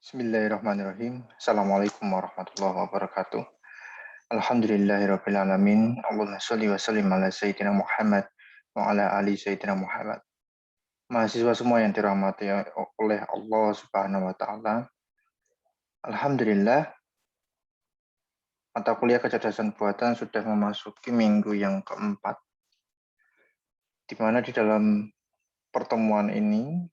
Bismillahirrahmanirrahim. Assalamualaikum warahmatullahi wabarakatuh. Alhamdulillahirabbil alamin. Allahumma shalli wa sallim ala sayyidina Muhammad wa ala ali sayyidina Muhammad. Mahasiswa semua yang dirahmati oleh Allah Subhanahu wa taala. Alhamdulillah, mata kuliah kecerdasan buatan sudah memasuki minggu yang keempat. Di mana di dalam pertemuan ini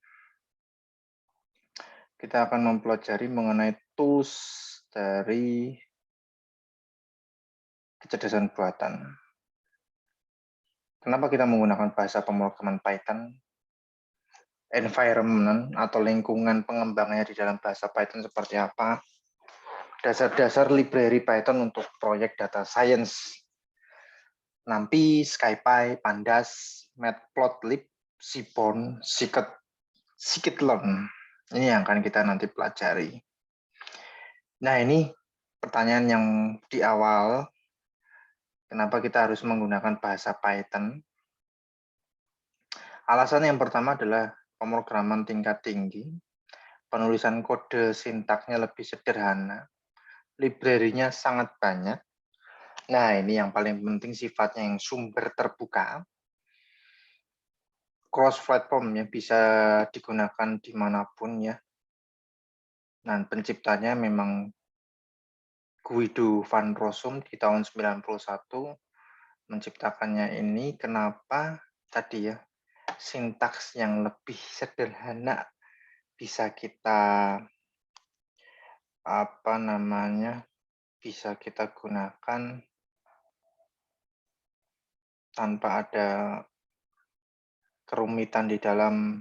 kita akan mempelajari mengenai tools dari kecerdasan buatan. Kenapa kita menggunakan bahasa pemrograman Python? Environment atau lingkungan pengembangannya di dalam bahasa Python seperti apa? Dasar-dasar library Python untuk proyek data science. NumPy, SciPy, Pandas, Matplotlib, Seaborn, Scikit-learn. Ini yang akan kita nanti pelajari. Nah, ini pertanyaan yang di awal. Kenapa kita harus menggunakan bahasa Python? Alasan yang pertama adalah pemrograman tingkat tinggi. Penulisan kode sintaksnya lebih sederhana. Library-nya sangat banyak. Nah, ini yang paling penting sifatnya yang sumber terbuka. Cross-platform yang bisa digunakan dimanapun ya. Dan penciptanya memang Guido van Rossum di tahun 91 menciptakannya ini. Kenapa? Tadi ya, sintaks yang lebih sederhana bisa kita bisa kita gunakan tanpa ada kerumitan di dalam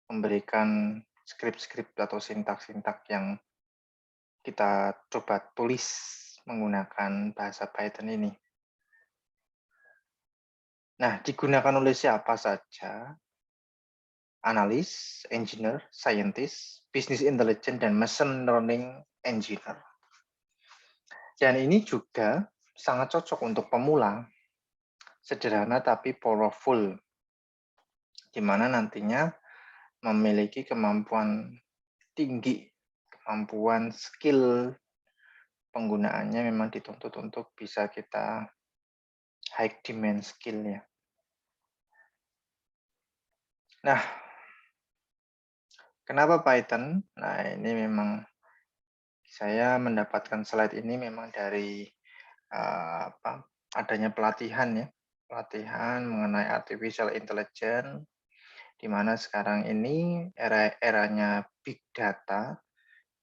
memberikan skrip-skrip atau sintak-sintak yang kita coba tulis menggunakan bahasa Python ini. Nah, digunakan oleh siapa saja? Analis, engineer, scientist, business intelligence, dan machine learning engineer. Dan ini juga sangat cocok untuk pemula. Sederhana tapi powerful, di mana nantinya memiliki kemampuan tinggi, kemampuan skill penggunaannya memang dituntut untuk bisa kita high demand skill ya. Nah, kenapa Python? Nah, ini memang saya mendapatkan slide ini memang dari adanya pelatihan ya, pelatihan mengenai artificial intelligence, di mana sekarang ini eranya big data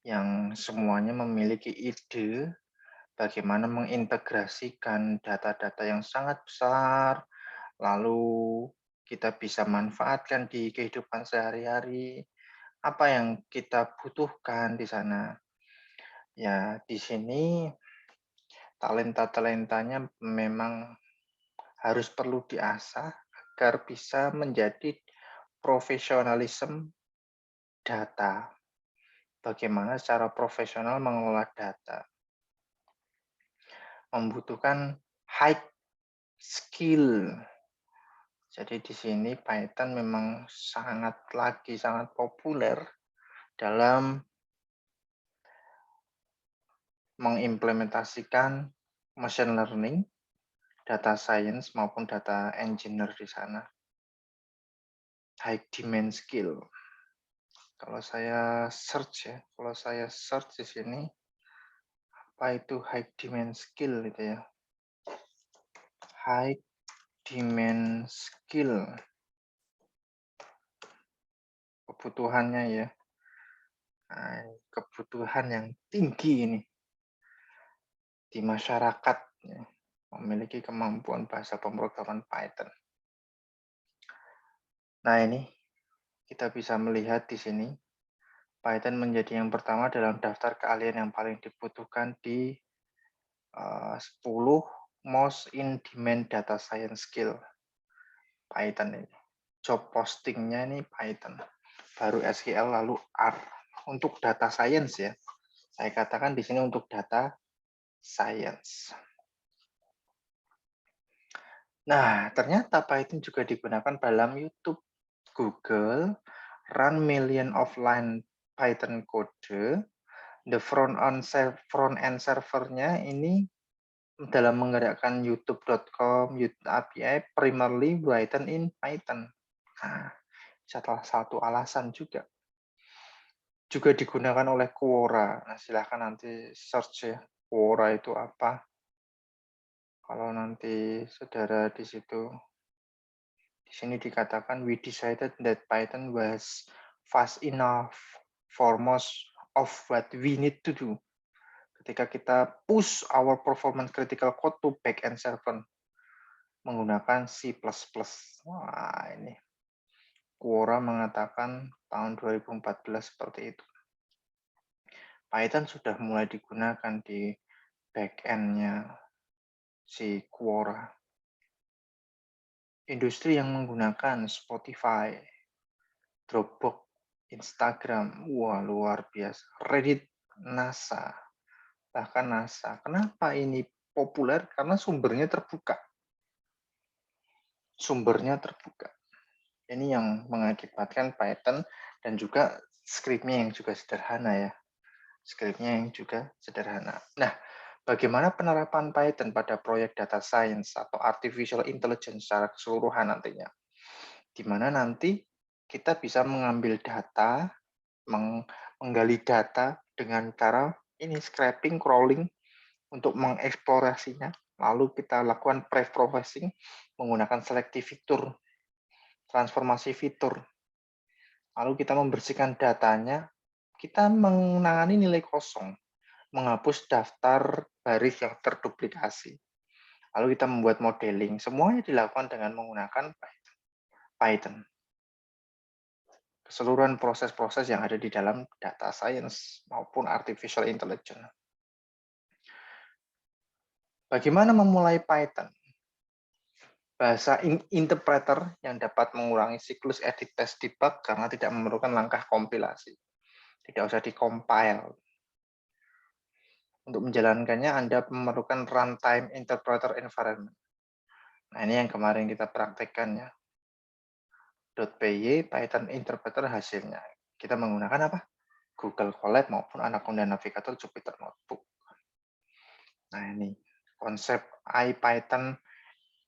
yang semuanya memiliki ide bagaimana mengintegrasikan data-data yang sangat besar, lalu kita bisa manfaatkan di kehidupan sehari-hari, apa yang kita butuhkan di sana. Ya, di sini talenta-talentanya memang harus perlu diasah agar bisa menjadi profesionalisme data. Bagaimana secara profesional mengelola data. Membutuhkan high skill. Jadi di sini Python memang sangat populer dalam mengimplementasikan machine learning, data science maupun data engineer di sana. High demand skill. Kalau saya search di sini, apa itu high demand skill gitu ya. High demand skill. Kebutuhannya ya. Nah, kebutuhan yang tinggi ini di masyarakat ya, memiliki kemampuan bahasa pemrograman Python. Nah, ini kita bisa melihat di sini Python menjadi yang pertama dalam daftar keahlian yang paling dibutuhkan di 10 most in demand data science skill. Python ini. Job postingnya ini Python. Baru SQL lalu R. Untuk data science ya. Saya katakan di sini untuk data science. Nah, ternyata Python juga digunakan dalam YouTube, Google, run million offline Python kode, the front end servernya ini dalam menggerakkan youtube.com, YouTube API, primarily written in Python. Nah, salah satu alasan juga. Juga digunakan oleh Quora. Nah, silahkan nanti search ya, Quora itu apa. Kalau nanti saudara di situ, di sini dikatakan, we decided that Python was fast enough for most of what we need to do. Ketika kita push our performance critical code to backend server menggunakan C++. Wah, ini Quora mengatakan tahun 2014 seperti itu. Python sudah mulai digunakan di backend-nya si Quora. Industri yang menggunakan Spotify, Dropbox, Instagram, wah luar biasa. Reddit, NASA, bahkan NASA. Kenapa ini populer? Karena sumbernya terbuka. Sumbernya terbuka. Ini yang mengakibatkan Python dan juga skripnya yang juga sederhana ya. Skripnya yang juga sederhana. Nah, bagaimana penerapan Python pada proyek data science atau artificial intelligence secara keseluruhan nantinya? Di mana nanti kita bisa mengambil data, menggali data dengan cara ini scraping, crawling untuk mengeksplorasinya. Lalu kita lakukan pre-processing menggunakan selective fitur, transformasi fitur. Lalu kita membersihkan datanya, kita menangani nilai kosong, menghapus daftar baris yang terduplikasi. Lalu kita membuat modeling. Semuanya dilakukan dengan menggunakan Python. Keseluruhan proses-proses yang ada di dalam data science maupun artificial intelligence. Bagaimana memulai Python? Bahasa interpreter yang dapat mengurangi siklus edit test debug karena tidak memerlukan langkah kompilasi. Tidak usah di-compile. Untuk menjalankannya, Anda memerlukan runtime interpreter environment. Nah, ini yang kemarin kita praktekkan ya. .py Python interpreter hasilnya. Kita menggunakan apa? Google Colab maupun Anaconda Navigator Jupyter Notebook. Nah, ini konsep IPython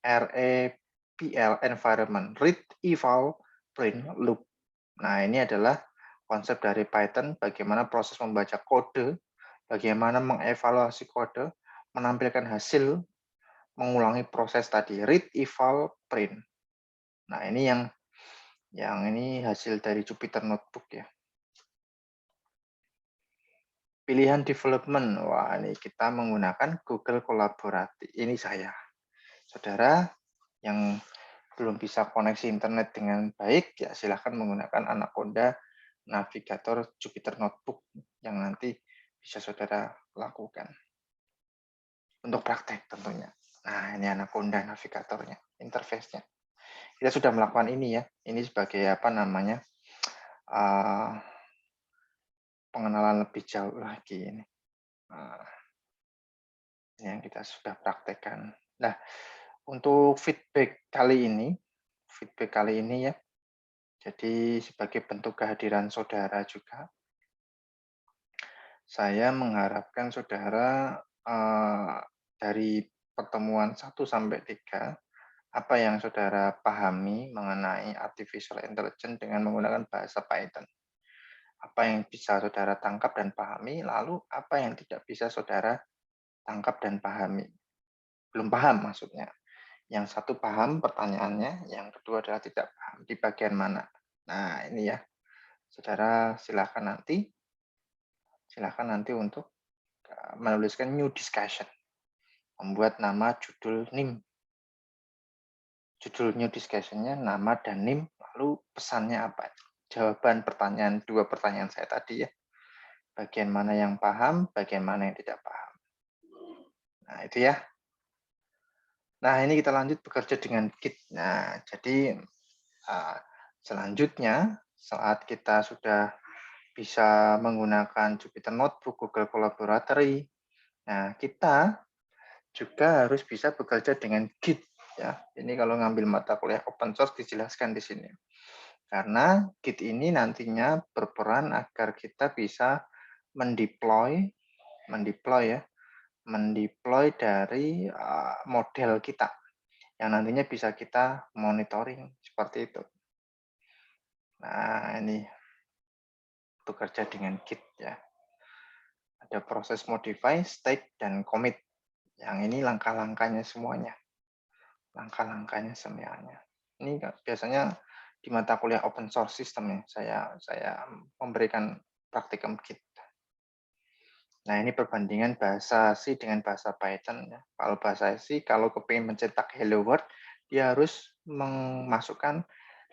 REPL environment, read, eval, print, loop. Nah, ini adalah konsep dari Python, bagaimana proses membaca kode, bagaimana mengevaluasi kode, menampilkan hasil, mengulangi proses tadi, read, eval, print. Nah, ini yang ini hasil dari Jupyter Notebook ya. Pilihan development, wah ini kita menggunakan Google Collaborate. Ini saya. Saudara yang belum bisa koneksi internet dengan baik, ya silahkan menggunakan Anaconda Navigator Jupyter Notebook yang nanti bisa saudara lakukan. Untuk praktek tentunya. Nah, ini Anaconda Navigatornya, interface-nya. Kita sudah melakukan ini ya. Ini sebagai apa namanya, pengenalan lebih jauh lagi ini. Ini yang kita sudah praktekkan. Nah, untuk feedback kali ini ya, jadi sebagai bentuk kehadiran saudara juga, saya mengharapkan saudara dari pertemuan 1 sampai 3, apa yang saudara pahami mengenai artificial intelligence dengan menggunakan bahasa Python. Apa yang bisa saudara tangkap dan pahami, lalu apa yang tidak bisa saudara tangkap dan pahami. Belum paham maksudnya. Yang satu paham pertanyaannya, yang kedua adalah tidak paham di bagian mana. Nah, ini ya. Saudara silakan nanti untuk menuliskan new discussion. Membuat nama judul NIM. Judul new discussion-nya nama dan NIM, lalu pesannya apa? Jawaban pertanyaan, 2 pertanyaan saya tadi ya. Bagian mana yang paham, bagian mana yang tidak paham. Nah, itu ya. Nah, ini kita lanjut bekerja dengan Git. Nah, jadi selanjutnya saat kita sudah bisa menggunakan Jupyter Notebook, Google Collaboratory, nah kita juga harus bisa bekerja dengan Git. Ya, ini kalau ngambil mata kuliah open source dijelaskan di sini. Karena Git ini nantinya berperan agar kita bisa mendeploy dari model kita yang nantinya bisa kita monitoring seperti itu. Nah, ini bekerja dengan Git ya. Ada proses modify, state, dan commit. Yang ini langkah-langkahnya semuanya. Langkah-langkahnya semuanya. Ini biasanya di mata kuliah open source system ya, saya memberikan praktikum Git. Nah, ini perbandingan bahasa C dengan bahasa Python. Ya. Kalau bahasa C, kalau kepingin mencetak hello world, dia harus memasukkan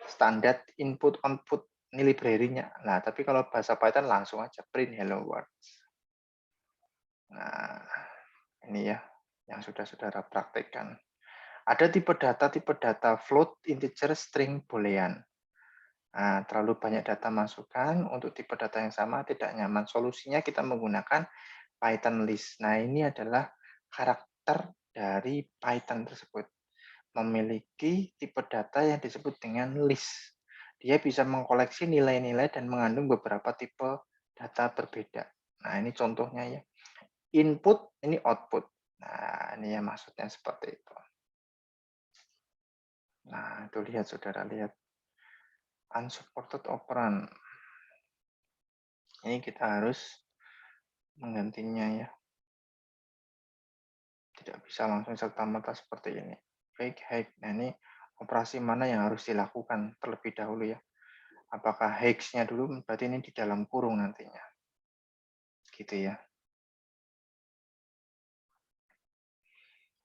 standar input-output ini library-nya. Nah, tapi kalau bahasa Python langsung aja print hello world. Nah, ini ya yang sudah saudara praktekkan. Ada tipe data float, integer, string, boolean. Nah, terlalu banyak data masukan untuk tipe data yang sama tidak nyaman. Solusinya kita menggunakan Python list. Nah, ini adalah karakter dari Python tersebut. Memiliki tipe data yang disebut dengan list. Dia bisa mengkoleksi nilai-nilai dan mengandung beberapa tipe data berbeda. Nah, ini contohnya ya. Input, ini output. Nah, ini ya maksudnya seperti itu. Nah, itu lihat, saudara lihat. Unsupported operand. Ini kita harus menggantinya ya. Tidak bisa langsung serta-merta seperti ini. Break, hack. Nah, ini operasi mana yang harus dilakukan terlebih dahulu ya. Apakah hex-nya dulu, berarti ini di dalam kurung nantinya. Gitu ya.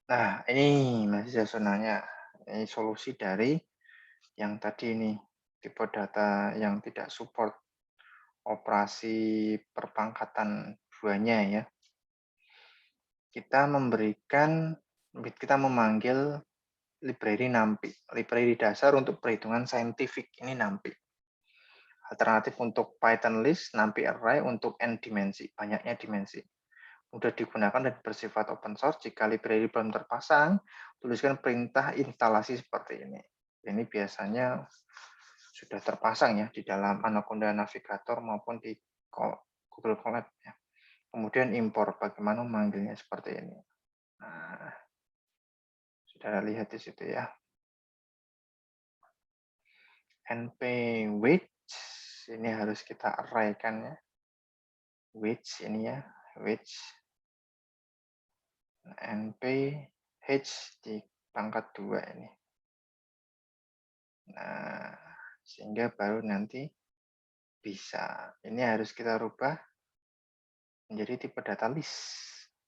Nah, ini masih sebenarnya ini solusi dari yang tadi ini, tipe data yang tidak support operasi perpangkatan duanya ya. Kita memanggil library NumPy, library dasar untuk perhitungan saintifik, ini NumPy. Alternatif untuk Python list, NumPy array untuk n dimensi, banyaknya dimensi. Mudah digunakan dan bersifat open source. Jika library belum terpasang, tuliskan perintah instalasi seperti ini. Ini biasanya sudah terpasang ya di dalam Anaconda Navigator maupun di Google Colab ya. Kemudian impor, bagaimana memanggilnya seperti ini. Nah, saudara lihat di situ ya. NP weight ini harus kita array-kan ya. Weight ini ya, weight NP H di pangkat 2 ini. Nah, sehingga baru nanti bisa. Ini harus kita rubah menjadi tipe data list.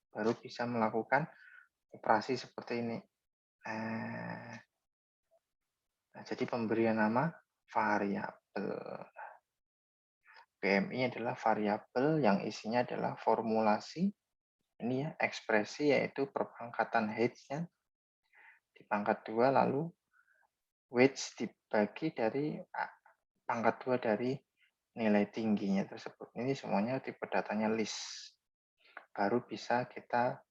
Baru bisa melakukan operasi seperti ini. Nah, jadi pemberian nama variabel. PMI adalah variabel yang isinya adalah formulasi. Ini ya, ekspresi yaitu perpangkatan H-nya di pangkat 2, lalu weight dibagi dari pangkat 2 dari nilai tingginya tersebut. Ini semuanya tipe datanya list. Baru bisa kita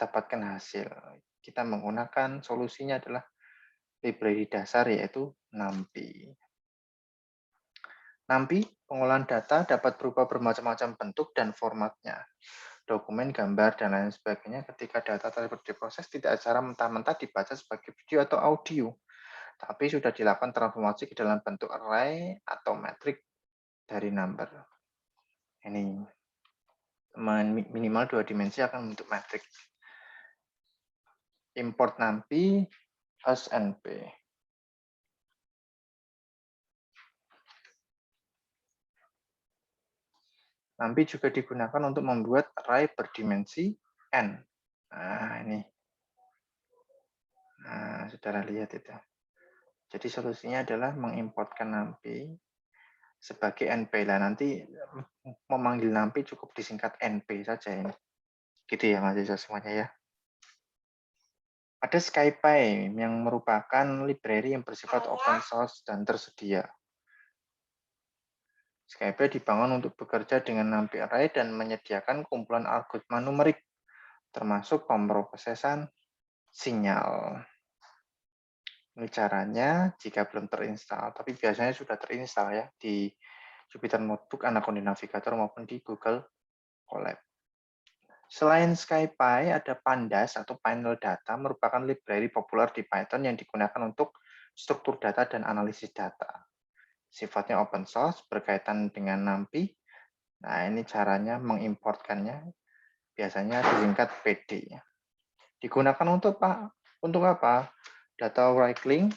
dapatkan hasil. Kita menggunakan solusinya adalah library dasar yaitu NumPy. NumPy, pengolahan data dapat berubah bermacam-macam bentuk dan formatnya. Dokumen, gambar, dan lain sebagainya ketika data tersebut diproses tidak secara mentah-mentah dibaca sebagai video atau audio, tapi sudah dilakukan transformasi ke dalam bentuk array atau metrik dari number. Ini minimal 2 dimensi akan membentuk metrik. Import NumPy as NP. NumPy juga digunakan untuk membuat array berdimensi n. Nah, ini. Nah, saudara lihat itu. Jadi solusinya adalah mengimportkan NumPy sebagai NP. Lah nanti memanggil NumPy cukup disingkat NP saja ini. Gitu ya mahasiswa semuanya ya. Ada SciPy yang merupakan library yang bersifat open source dan tersedia. SciPy dibangun untuk bekerja dengan NumPy array dan menyediakan kumpulan algoritma numerik, termasuk pemrosesan sinyal. Ini caranya jika belum terinstall, tapi biasanya sudah terinstall ya di Jupyter Notebook, Anaconda Navigator maupun di Google Colab. Selain SciPy, ada Pandas atau Panel Data, merupakan library populer di Python yang digunakan untuk struktur data dan analisis data. Sifatnya open source, berkaitan dengan NumPy. Nah, ini caranya mengimportkannya, biasanya disingkat PD. Digunakan untuk apa? Data wrangling,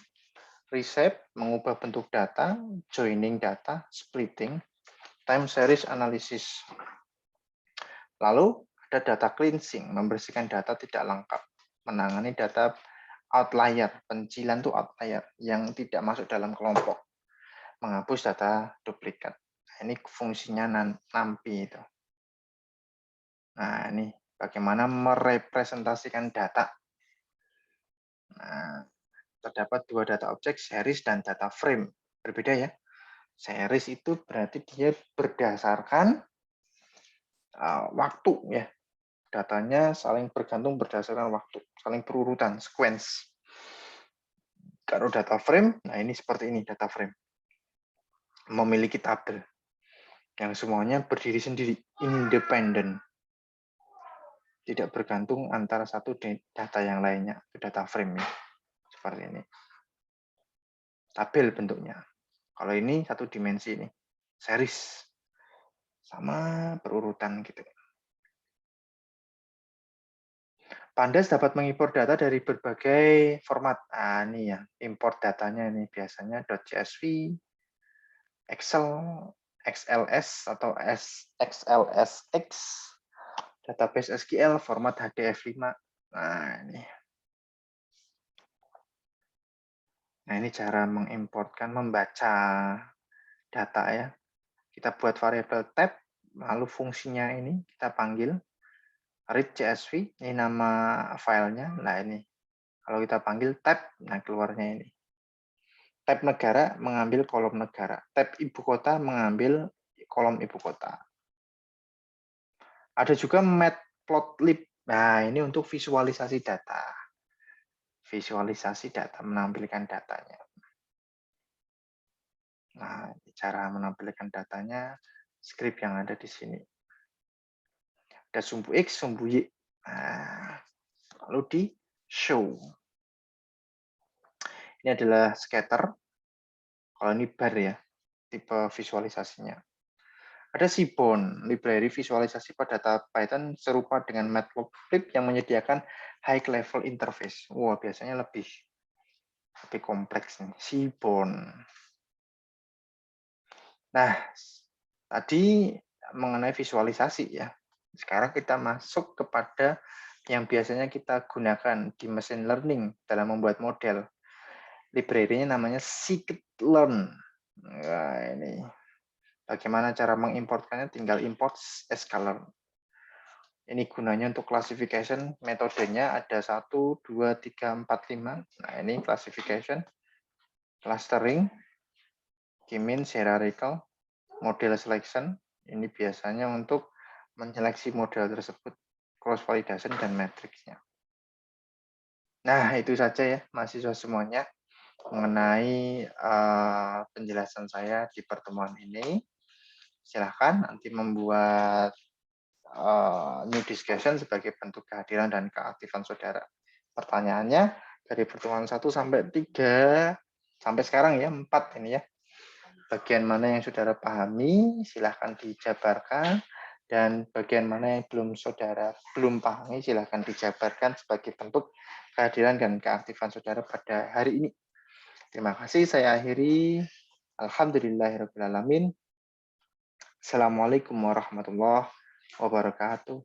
reshape, mengubah bentuk data, joining data, splitting, time series analysis. Lalu ada data cleansing, membersihkan data tidak lengkap, menangani data outlier, pencilan itu outlier yang tidak masuk dalam kelompok, menghapus data duplikat. Nah, ini fungsinya NumPy itu. Nah, ini bagaimana merepresentasikan data. Nah, terdapat dua data objek, series dan data frame. Berbeda ya. Series itu berarti dia berdasarkan waktu ya. Datanya saling bergantung berdasarkan waktu, saling berurutan, sequence. Kalau data frame, nah ini seperti ini data frame. Memiliki tabel yang semuanya berdiri sendiri, independen. Tidak bergantung antara satu data yang lainnya, itu data frame ya. Seperti ini. Tabel bentuknya. Kalau ini satu dimensi ini, series. Sama berurutan gitu. Pandas dapat mengimpor data dari berbagai format. Nah, ini ya, import datanya ini biasanya .csv, Excel, XLS atau XLSX, database SQL, format HDF5. Nah, ini cara mengimportkan, membaca data ya. Kita buat variabel tab, lalu fungsinya ini kita panggil read CSV, ini nama filenya. Nah ini, kalau kita panggil tab, nah keluarnya ini. Tab negara mengambil kolom negara. Tab ibu kota mengambil kolom ibu kota. Ada juga matplotlib. Nah ini untuk visualisasi data. Visualisasi data, menampilkan datanya. Nah, cara menampilkan datanya, script yang ada di sini. Ada sumbu X, sumbu Y. Nah, lalu di show. Ini adalah scatter. Kalau ini bar ya, tipe visualisasinya. Ada Seaborn, library visualisasi pada data Python serupa dengan Matplotlib yang menyediakan high level interface. Wah, biasanya lebih kompleks nih. Seaborn. Nah, tadi mengenai visualisasi ya. Sekarang kita masuk kepada yang biasanya kita gunakan di machine learning dalam membuat model. Library-nya namanya scikit-learn. Nah, ini bagaimana cara mengimportkannya? Tinggal import sklearn. Ini gunanya untuk classification, metodenya ada 1, 2, 3, 4, 5. Nah, ini classification, clustering, k-means, hierarchical, model selection. Ini biasanya untuk menyeleksi model tersebut, cross validation dan matriksnya. Nah, itu saja ya mahasiswa semuanya mengenai penjelasan saya di pertemuan ini. Silahkan nanti membuat new discussion sebagai bentuk kehadiran dan keaktifan saudara. Pertanyaannya dari pertemuan 1 sampai 3 sampai sekarang ya 4 ini ya. Bagian mana yang saudara pahami silahkan dijabarkan, dan bagian mana yang saudara belum pahami silahkan dijabarkan sebagai bentuk kehadiran dan keaktifan saudara pada hari ini. Terima kasih, saya akhiri. Alhamdulillahirrahmanirrahim. Assalamualaikum warahmatullahi wabarakatuh.